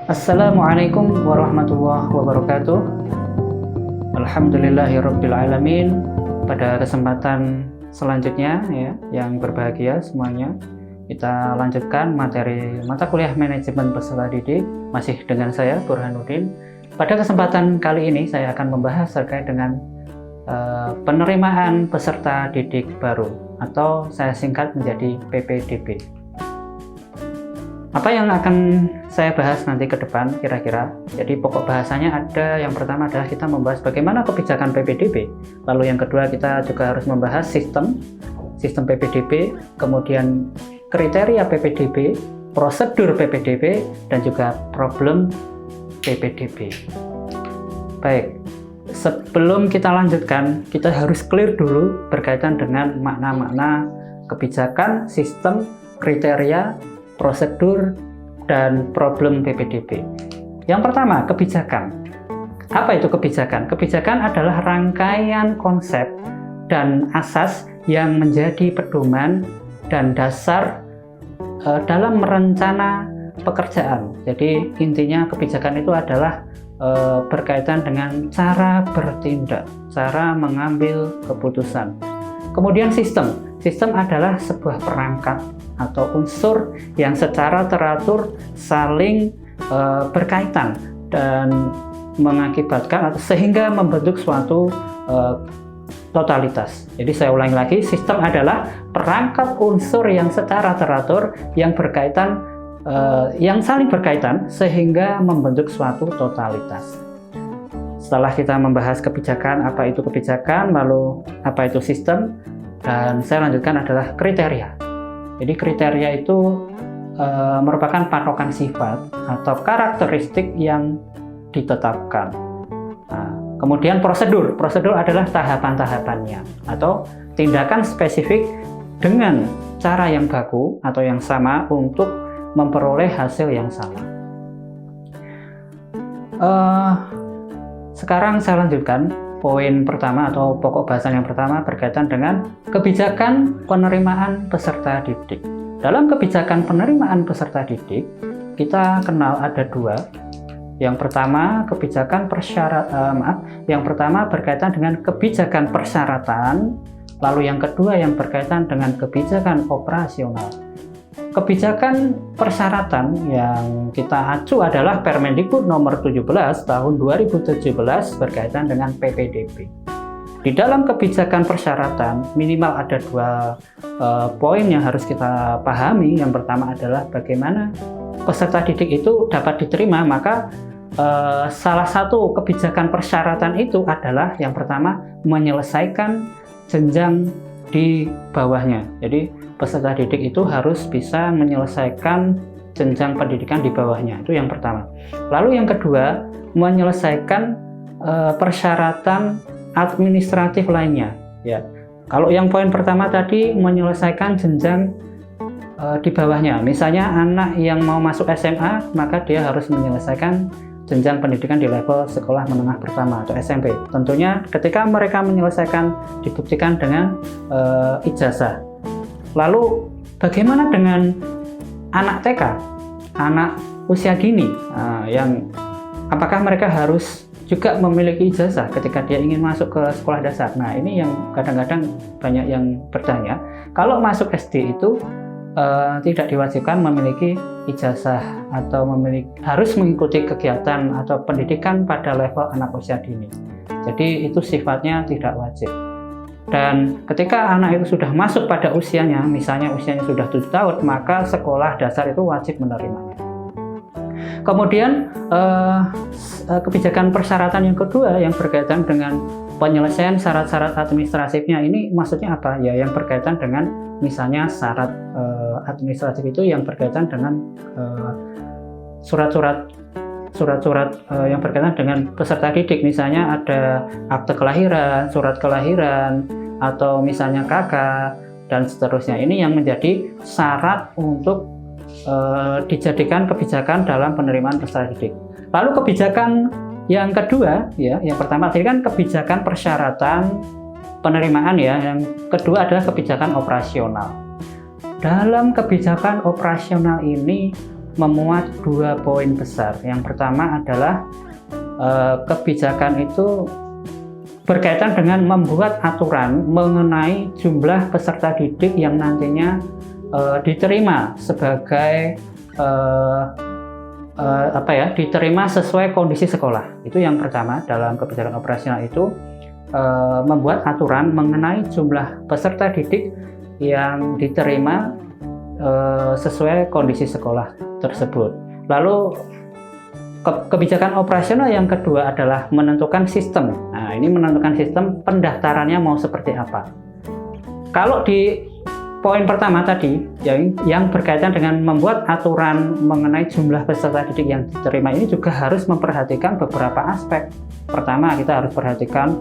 Assalamualaikum warahmatullahi wabarakatuh. Alhamdulillahirabbil alamin. Pada kesempatan selanjutnya ya, yang berbahagia semuanya, kita lanjutkan materi mata kuliah manajemen peserta didik masih dengan saya Burhanuddin. Pada kesempatan kali ini saya akan membahas terkait dengan penerimaan peserta didik baru atau saya singkat menjadi PPDB. Apa yang akan saya bahas nanti ke depan kira-kira? Jadi pokok bahasanya ada, yang pertama adalah kita membahas bagaimana kebijakan PPDB. Lalu yang kedua kita juga harus membahas sistem PPDB, kemudian kriteria PPDB, prosedur PPDB, dan juga problem PPDB. Baik, sebelum kita lanjutkan, kita harus clear dulu berkaitan dengan makna-makna kebijakan, sistem, kriteria, prosedur, dan problem PPDB. Yang pertama, kebijakan. Apa itu kebijakan? Kebijakan adalah rangkaian konsep dan asas yang menjadi pedoman dan dasar dalam merencana pekerjaan. Jadi intinya kebijakan itu adalah berkaitan dengan cara bertindak, cara mengambil keputusan. Kemudian sistem adalah sebuah perangkat atau unsur yang secara teratur saling berkaitan dan mengakibatkan atau sehingga membentuk suatu totalitas. Jadi saya ulangi lagi, sistem adalah perangkat unsur yang secara teratur yang berkaitan yang saling berkaitan sehingga membentuk suatu totalitas. Setelah kita membahas kebijakan, apa itu kebijakan, lalu apa itu sistem, dan saya lanjutkan adalah kriteria. Jadi kriteria itu merupakan patokan sifat atau karakteristik yang ditetapkan. Nah, kemudian prosedur adalah tahapan-tahapannya atau tindakan spesifik dengan cara yang baku atau yang sama untuk memperoleh hasil yang sama. Sekarang saya lanjutkan poin pertama atau pokok bahasan yang pertama berkaitan dengan kebijakan penerimaan peserta didik. Dalam kebijakan penerimaan peserta didik, kita kenal ada dua. Yang pertama, yang pertama berkaitan dengan kebijakan persyaratan, lalu yang kedua yang berkaitan dengan kebijakan operasional. Kebijakan persyaratan yang kita acu adalah Permendikbud nomor 17 tahun 2017 berkaitan dengan PPDB. Di dalam kebijakan persyaratan minimal ada dua poin yang harus kita pahami. Yang pertama adalah bagaimana peserta didik itu dapat diterima, maka salah satu kebijakan persyaratan itu adalah yang pertama menyelesaikan jenjang di bawahnya. Jadi peserta didik itu harus bisa menyelesaikan jenjang pendidikan di bawahnya, itu yang pertama. Lalu yang kedua, menyelesaikan persyaratan administratif lainnya. Ya, kalau yang poin pertama tadi menyelesaikan jenjang di bawahnya, misalnya anak yang mau masuk SMA, maka dia harus menyelesaikan jenjang pendidikan di level sekolah menengah pertama atau SMP. Tentunya ketika mereka menyelesaikan dibuktikan dengan ijazah. Lalu bagaimana dengan anak TK, anak usia dini, yang apakah mereka harus juga memiliki ijazah ketika dia ingin masuk ke sekolah dasar? Nah, ini yang kadang-kadang banyak yang bertanya. Kalau masuk SD itu tidak diwajibkan memiliki ijazah atau harus mengikuti kegiatan atau pendidikan pada level anak usia dini. Jadi itu sifatnya tidak wajib. Dan ketika anak itu sudah masuk pada usianya, misalnya usianya sudah 7 tahun, maka sekolah dasar itu wajib menerimanya. Kemudian kebijakan persyaratan yang kedua yang berkaitan dengan penyelesaian syarat-syarat administratifnya, ini maksudnya apa? Ya, yang berkaitan dengan misalnya syarat administratif itu yang berkaitan dengan surat-surat yang berkaitan dengan peserta didik, misalnya ada akte kelahiran, surat kelahiran, atau misalnya KK, dan seterusnya. Ini yang menjadi syarat untuk dijadikan kebijakan dalam penerimaan peserta didik. Lalu kebijakan yang kedua, ya, yang pertama tadi kan kebijakan persyaratan penerimaan, ya. Yang kedua adalah kebijakan operasional. Dalam kebijakan operasional ini memuat 2 poin besar. Yang pertama adalah kebijakan itu berkaitan dengan membuat aturan mengenai jumlah peserta didik yang nantinya diterima sebagai diterima sesuai kondisi sekolah. Itu yang pertama dalam kebijakan operasional itu, membuat aturan mengenai jumlah peserta didik yang diterima sesuai kondisi sekolah tersebut. Lalu kebijakan operasional yang kedua adalah menentukan sistem. Nah, ini menentukan sistem pendaftarannya mau seperti apa. Kalau di poin pertama tadi, yang berkaitan dengan membuat aturan mengenai jumlah peserta didik yang diterima, ini juga harus memperhatikan beberapa aspek. Pertama, kita harus perhatikan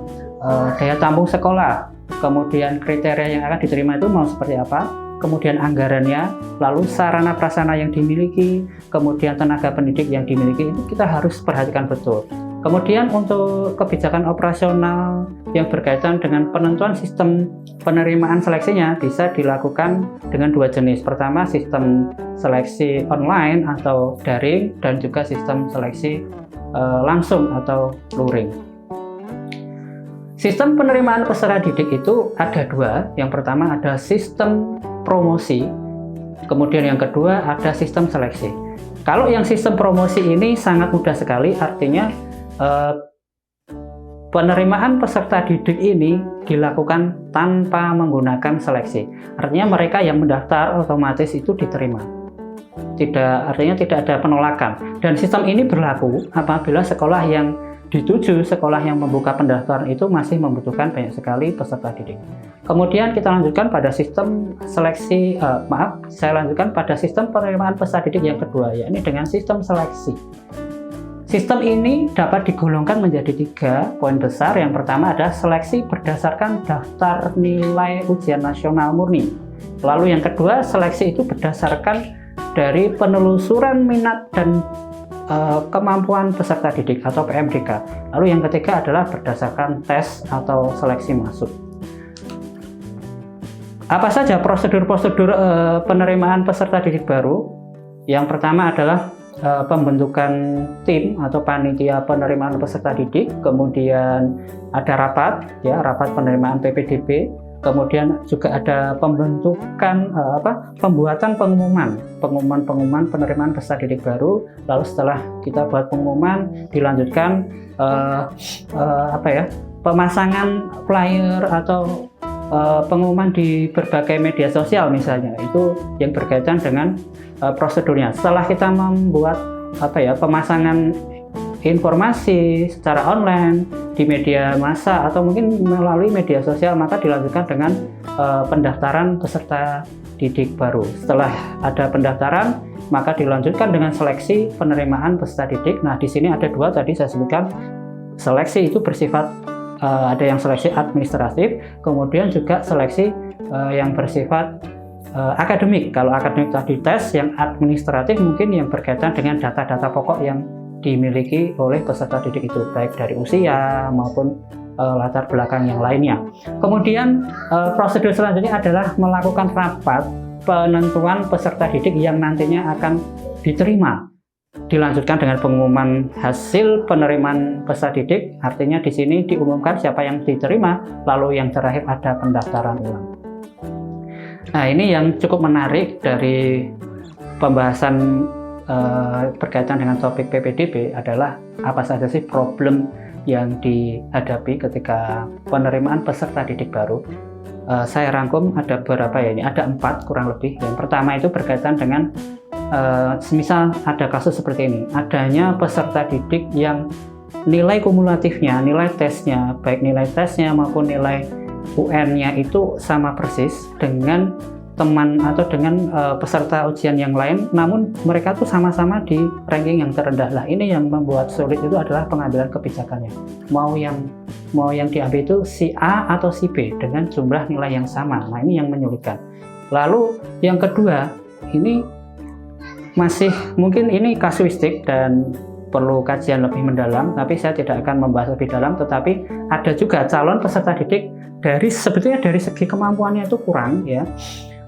daya tampung sekolah, kemudian kriteria yang akan diterima itu mau seperti apa, kemudian anggarannya, lalu sarana prasarana yang dimiliki, kemudian tenaga pendidik yang dimiliki, itu kita harus perhatikan betul. Kemudian untuk kebijakan operasional yang berkaitan dengan penentuan sistem penerimaan seleksinya bisa dilakukan dengan 2 jenis. Pertama, sistem seleksi online atau daring, dan juga sistem seleksi langsung atau luring. Sistem penerimaan peserta didik itu ada 2. Yang pertama ada sistem promosi, kemudian yang kedua ada sistem seleksi. Kalau yang sistem promosi ini sangat mudah sekali, artinya penerimaan peserta didik ini dilakukan tanpa menggunakan seleksi. Artinya mereka yang mendaftar otomatis itu diterima. Artinya tidak ada penolakan. Dan sistem ini berlaku apabila sekolah yang dituju, sekolah yang membuka pendaftaran itu masih membutuhkan banyak sekali peserta didik. Kemudian kita lanjutkan pada sistem seleksi, saya lanjutkan pada sistem penerimaan peserta didik yang kedua, yakni dengan sistem seleksi. Sistem ini dapat digolongkan menjadi 3 poin besar. Yang pertama adalah seleksi berdasarkan daftar nilai ujian nasional murni. Lalu yang kedua, seleksi itu berdasarkan dari penelusuran minat dan kemampuan peserta didik atau PMDK. Lalu yang ketiga adalah berdasarkan tes atau seleksi masuk. Apa saja prosedur-prosedur penerimaan peserta didik baru? Yang pertama adalah pembentukan tim atau panitia penerimaan peserta didik, kemudian ada rapat penerimaan PPDB, kemudian juga ada pembentukan pembuatan pengumuman penerimaan peserta didik baru. Lalu setelah kita buat pengumuman, dilanjutkan pemasangan flyer atau pengumuman di berbagai media sosial misalnya. Itu yang berkaitan dengan prosedurnya. Setelah kita membuat pemasangan informasi secara online di media massa atau mungkin melalui media sosial, maka dilanjutkan dengan pendaftaran peserta didik baru. Setelah ada pendaftaran, maka dilanjutkan dengan seleksi penerimaan peserta didik. Nah, di sini ada 2 tadi saya sebutkan. Seleksi itu bersifat ada yang seleksi administratif, kemudian juga seleksi yang bersifat akademik. Kalau akademik tadi tes, yang administratif mungkin yang berkaitan dengan data-data pokok yang dimiliki oleh peserta didik itu, baik dari usia maupun latar belakang yang lainnya. Kemudian prosedur selanjutnya adalah melakukan rapat penentuan peserta didik yang nantinya akan diterima. Dilanjutkan dengan pengumuman hasil penerimaan peserta didik, artinya di sini diumumkan siapa yang diterima, lalu yang terakhir ada pendaftaran ulang. Nah, ini yang cukup menarik dari pembahasan berkaitan dengan topik PPDB adalah apa saja sih problem yang dihadapi ketika penerimaan peserta didik baru. Saya rangkum ada beberapa ini, ada 4 kurang lebih. Yang pertama itu berkaitan dengan semisal ada kasus seperti ini, adanya peserta didik yang nilai kumulatifnya, nilai tesnya, baik nilai tesnya maupun nilai UN-nya itu sama persis dengan teman atau dengan peserta ujian yang lain, namun mereka tuh sama-sama di ranking yang terendah. Lah, ini yang membuat sulit itu adalah pengambilan kebijakannya. Mau yang diambil itu si A atau si B dengan jumlah nilai yang sama. Nah, ini yang menyulitkan. Lalu yang kedua, ini masih mungkin ini kasuistik dan perlu kajian lebih mendalam, tapi saya tidak akan membahas lebih dalam. Tetapi ada juga calon peserta didik sebetulnya dari segi kemampuannya itu kurang, ya.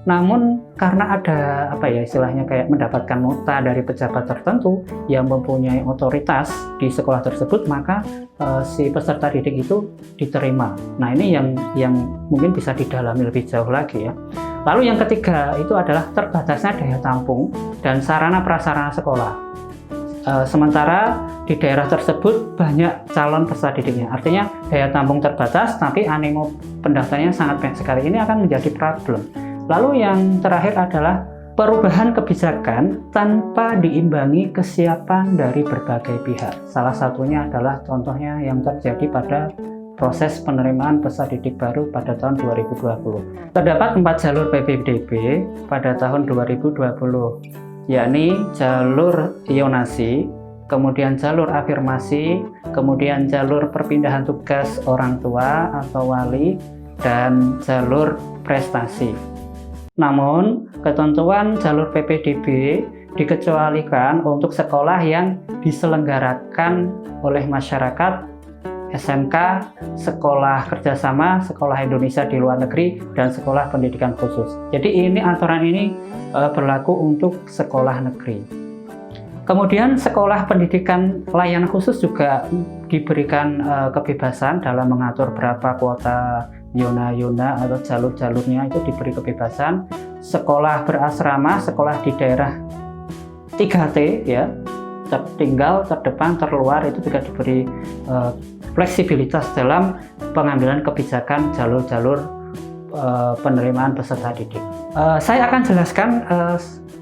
Namun karena ada istilahnya kayak mendapatkan nota dari pejabat tertentu yang mempunyai otoritas di sekolah tersebut, maka si peserta didik itu diterima. Nah, ini yang mungkin bisa didalami lebih jauh lagi ya. Lalu yang ketiga itu adalah terbatasnya daya tampung dan sarana prasarana sekolah. Sementara di daerah tersebut banyak calon peserta didiknya, artinya daya tampung terbatas tapi animo pendaftarnya sangat banyak sekali. Ini akan menjadi problem. Lalu yang terakhir adalah perubahan kebijakan tanpa diimbangi kesiapan dari berbagai pihak. Salah satunya adalah contohnya yang terjadi pada proses penerimaan peserta didik baru pada tahun 2020. Terdapat 4 jalur PPDB pada tahun 2020, yakni jalur zonasi, kemudian jalur afirmasi, kemudian jalur perpindahan tugas orang tua atau wali, dan jalur prestasi. Namun, ketentuan jalur PPDB dikecualikan untuk sekolah yang diselenggarakan oleh masyarakat, SMK, sekolah kerjasama, sekolah Indonesia di luar negeri, dan sekolah pendidikan khusus. Jadi aturan ini berlaku untuk sekolah negeri. Kemudian sekolah pendidikan layanan khusus juga diberikan kebebasan dalam mengatur berapa kuota yona atau jalur-jalurnya, itu diberi kebebasan. Sekolah berasrama, sekolah di daerah 3T ya, tertinggal, terdepan, terluar, itu juga diberi fleksibilitas dalam pengambilan kebijakan jalur-jalur penerimaan peserta didik. Saya akan jelaskan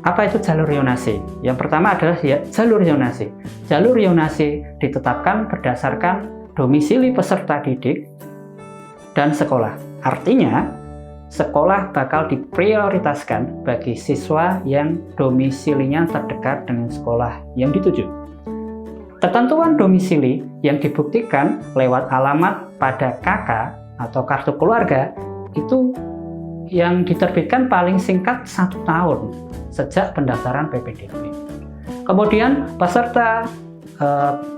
apa itu jalur zonasi. Yang pertama adalah jalur zonasi. Jalur zonasi ditetapkan berdasarkan domisili peserta didik dan sekolah. Artinya, sekolah bakal diprioritaskan bagi siswa yang domisilinya terdekat dengan sekolah yang dituju. Ketentuan domisili yang dibuktikan lewat alamat pada KK atau kartu keluarga itu yang diterbitkan paling singkat 1 tahun sejak pendaftaran PPDB. Kemudian peserta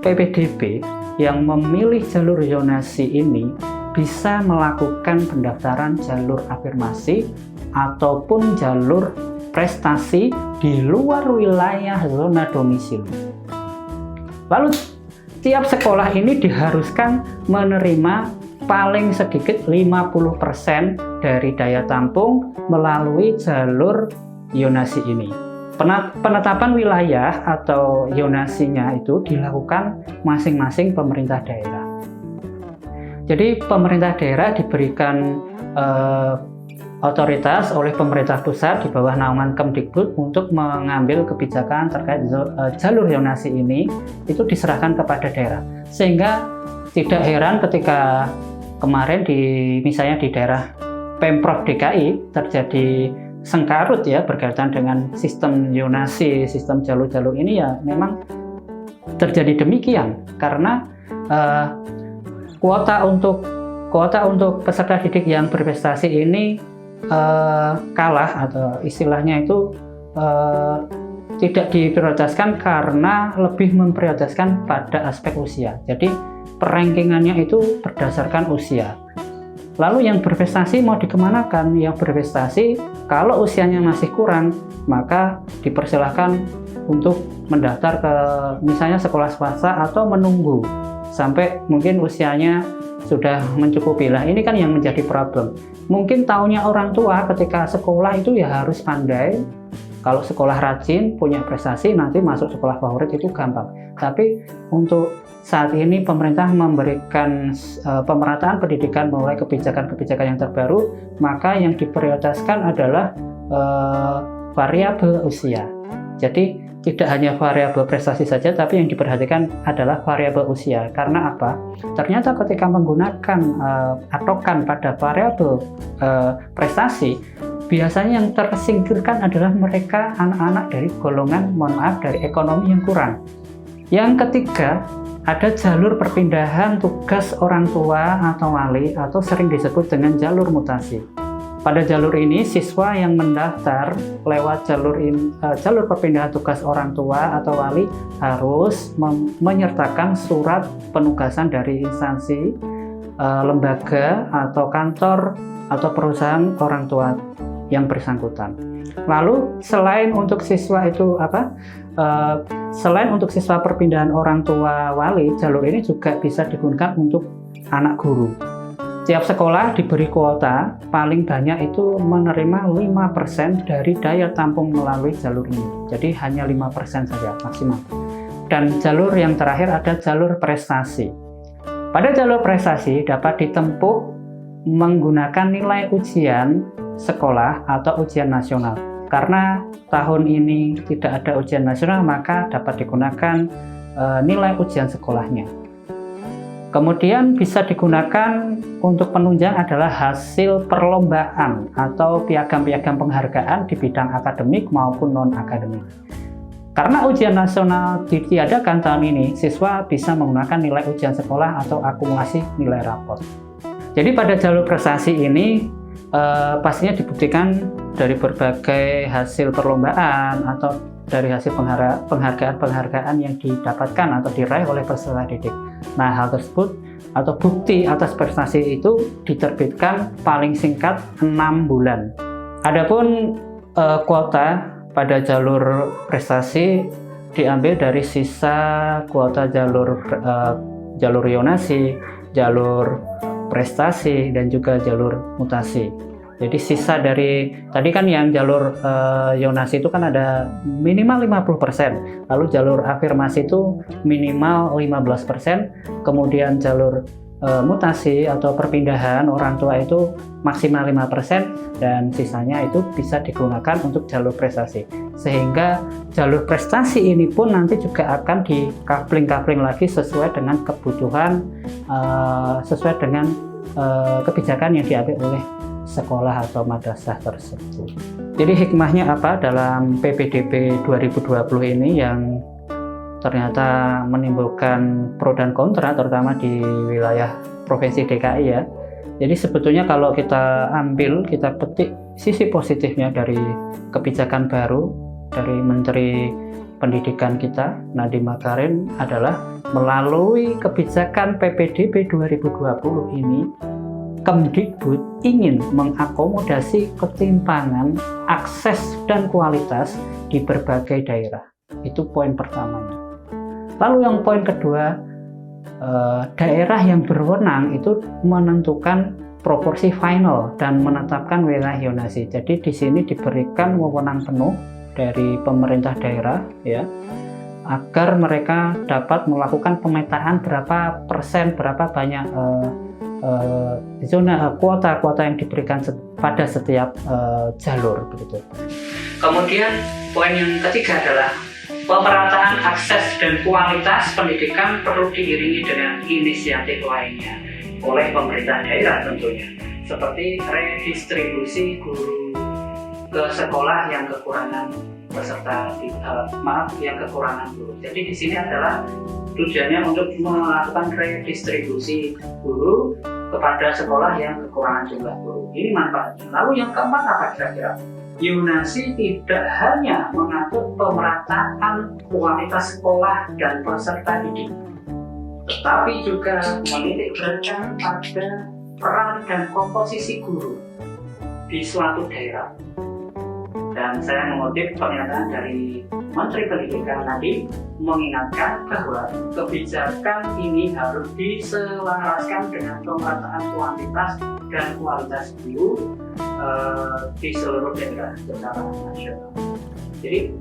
PPDB yang memilih jalur zonasi ini bisa melakukan pendaftaran jalur afirmasi ataupun jalur prestasi di luar wilayah zona domisili. Lalu tiap sekolah ini diharuskan menerima paling sedikit 50% dari daya tampung melalui jalur zonasi ini. Penetapan wilayah atau zonasinya itu dilakukan masing-masing pemerintah daerah. Jadi pemerintah daerah diberikan otoritas oleh pemerintah pusat di bawah naungan Kemdikbud untuk mengambil kebijakan terkait jalur zonasi ini, itu diserahkan kepada daerah. Sehingga tidak heran ketika kemarin misalnya di daerah Pemprov DKI terjadi sengkarut ya berkaitan dengan sistem zonasi, sistem jalur-jalur ini, ya memang terjadi demikian karena kuota untuk peserta didik yang berprestasi ini kalah, atau istilahnya itu tidak diprioritaskan karena lebih memprioritaskan pada aspek usia. Jadi perankingannya itu berdasarkan usia. Lalu yang berprestasi mau dikemanakan? Yang berprestasi kalau usianya masih kurang, maka dipersilahkan untuk mendaftar ke misalnya sekolah swasta atau menunggu sampai mungkin usianya sudah mencukupi. Lah ini kan yang menjadi problem. Mungkin taunya orang tua ketika sekolah itu ya harus pandai. Kalau sekolah rajin, punya prestasi, nanti masuk sekolah favorit itu gampang. Tapi untuk saat ini pemerintah memberikan pemerataan pendidikan melalui kebijakan-kebijakan yang terbaru, maka yang diprioritaskan adalah variabel usia. Jadi tidak hanya variabel prestasi saja, tapi yang diperhatikan adalah variabel usia. Karena apa? Ternyata ketika menggunakan patokan pada variabel prestasi, biasanya yang tersingkirkan adalah mereka anak-anak dari golongan, dari ekonomi yang kurang. Yang ketiga, ada jalur perpindahan tugas orang tua atau wali, atau sering disebut dengan jalur mutasi. Pada jalur ini, siswa yang mendaftar lewat jalur perpindahan tugas orang tua atau wali harus menyertakan surat penugasan dari instansi, lembaga, atau kantor, atau perusahaan orang tua yang bersangkutan. Lalu selain untuk siswa itu selain untuk siswa perpindahan orang tua wali, jalur ini juga bisa digunakan untuk anak guru. Tiap sekolah diberi kuota, paling banyak itu menerima 5% dari daya tampung melalui jalur ini. Jadi hanya 5% saja maksimal. Dan jalur yang terakhir ada jalur prestasi. Pada jalur prestasi dapat ditempuh menggunakan nilai ujian sekolah atau ujian nasional. Karena tahun ini tidak ada ujian nasional, maka dapat digunakan nilai ujian sekolahnya. Kemudian bisa digunakan untuk penunjang adalah hasil perlombaan atau piagam-piagam penghargaan di bidang akademik maupun non-akademik. Karena ujian nasional ditiadakan tahun ini, siswa bisa menggunakan nilai ujian sekolah atau akumulasi nilai rapor. Jadi pada jalur prestasi ini pastinya dibuktikan dari berbagai hasil perlombaan atau dari hasil penghargaan-penghargaan yang didapatkan atau diraih oleh peserta didik. Nah, hal tersebut atau bukti atas prestasi itu diterbitkan paling singkat 6 bulan. Adapun kuota pada jalur prestasi diambil dari sisa kuota jalur yonasi, jalur prestasi, dan juga jalur mutasi. Jadi sisa dari tadi kan yang jalur yonasi itu kan ada minimal 50%, lalu jalur afirmasi itu minimal 15%, kemudian jalur mutasi atau perpindahan orang tua itu maksimal 5%, dan sisanya itu bisa digunakan untuk jalur prestasi. Sehingga jalur prestasi ini pun nanti juga akan di-coupling lagi sesuai dengan kebutuhan, sesuai dengan kebijakan yang diambil oleh sekolah atau madrasah tersebut. Jadi hikmahnya apa dalam PPDB 2020 ini yang ternyata menimbulkan pro dan kontra, terutama di wilayah Provinsi DKI ya. Jadi sebetulnya kalau kita petik sisi positifnya dari kebijakan baru dari Menteri Pendidikan kita, Nadiem Makarim, adalah melalui kebijakan PPDB 2020 ini, Kemdikbud ingin mengakomodasi ketimpangan akses dan kualitas di berbagai daerah. Itu poin pertamanya. Lalu yang poin kedua, daerah yang berwenang itu menentukan proporsi final dan menetapkan wilayah yonasi. Jadi di sini diberikan wewenang penuh dari pemerintah daerah ya, agar mereka dapat melakukan pemetaan berapa persen, berapa banyak zona kuota yang diberikan pada setiap jalur begitu. Kemudian poin yang ketiga adalah pemerataan akses dan kualitas pendidikan perlu diiringi dengan inisiatif lainnya oleh pemerintah daerah tentunya, seperti redistribusi guru ke sekolah yang kekurangan kekurangan guru. Jadi di sini adalah tujuannya untuk melakukan redistribusi guru kepada sekolah yang kekurangan jumlah guru. Ini manfaatnya. Lalu yang keempat apa kira-kira? Yonasi tidak hanya mengatur pemerataan kualitas sekolah dan peserta didik, tetapi juga menitik beratkan pada peran dan komposisi guru di suatu daerah. Dan saya mengutip pernyataan dari Menteri Pendidikan Nadiem, mengingatkan bahwa kebijakan ini harus diselaraskan dengan pemerataan kuantitas dan kualitas guru di seluruh daerah secara nasional. Jadi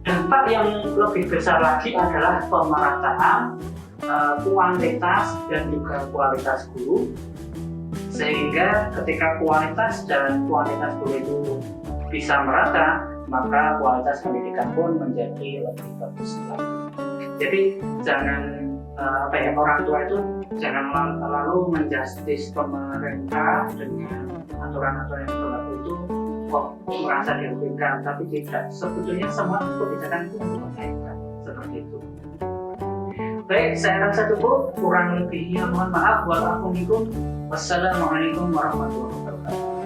dampak yang lebih besar lagi adalah pemerataan kuantitas dan juga kualitas guru, sehingga ketika kualitas dan kuantitas guru itu bisa merata, maka kualitas pendidikan pun menjadi lebih bagus lagi. Jadi jangan orang tua itu jangan lalu menjustis pemerintah dengan aturan-aturan yang berlaku itu kok merasa dirugikan, tapi tidak, sebetulnya semua kebijakan itu mengaitkan seperti itu. Baik, saya rasa cukup, kurang lebihnya mohon maaf. Wassalamualaikum warahmatullahi wabarakatuh.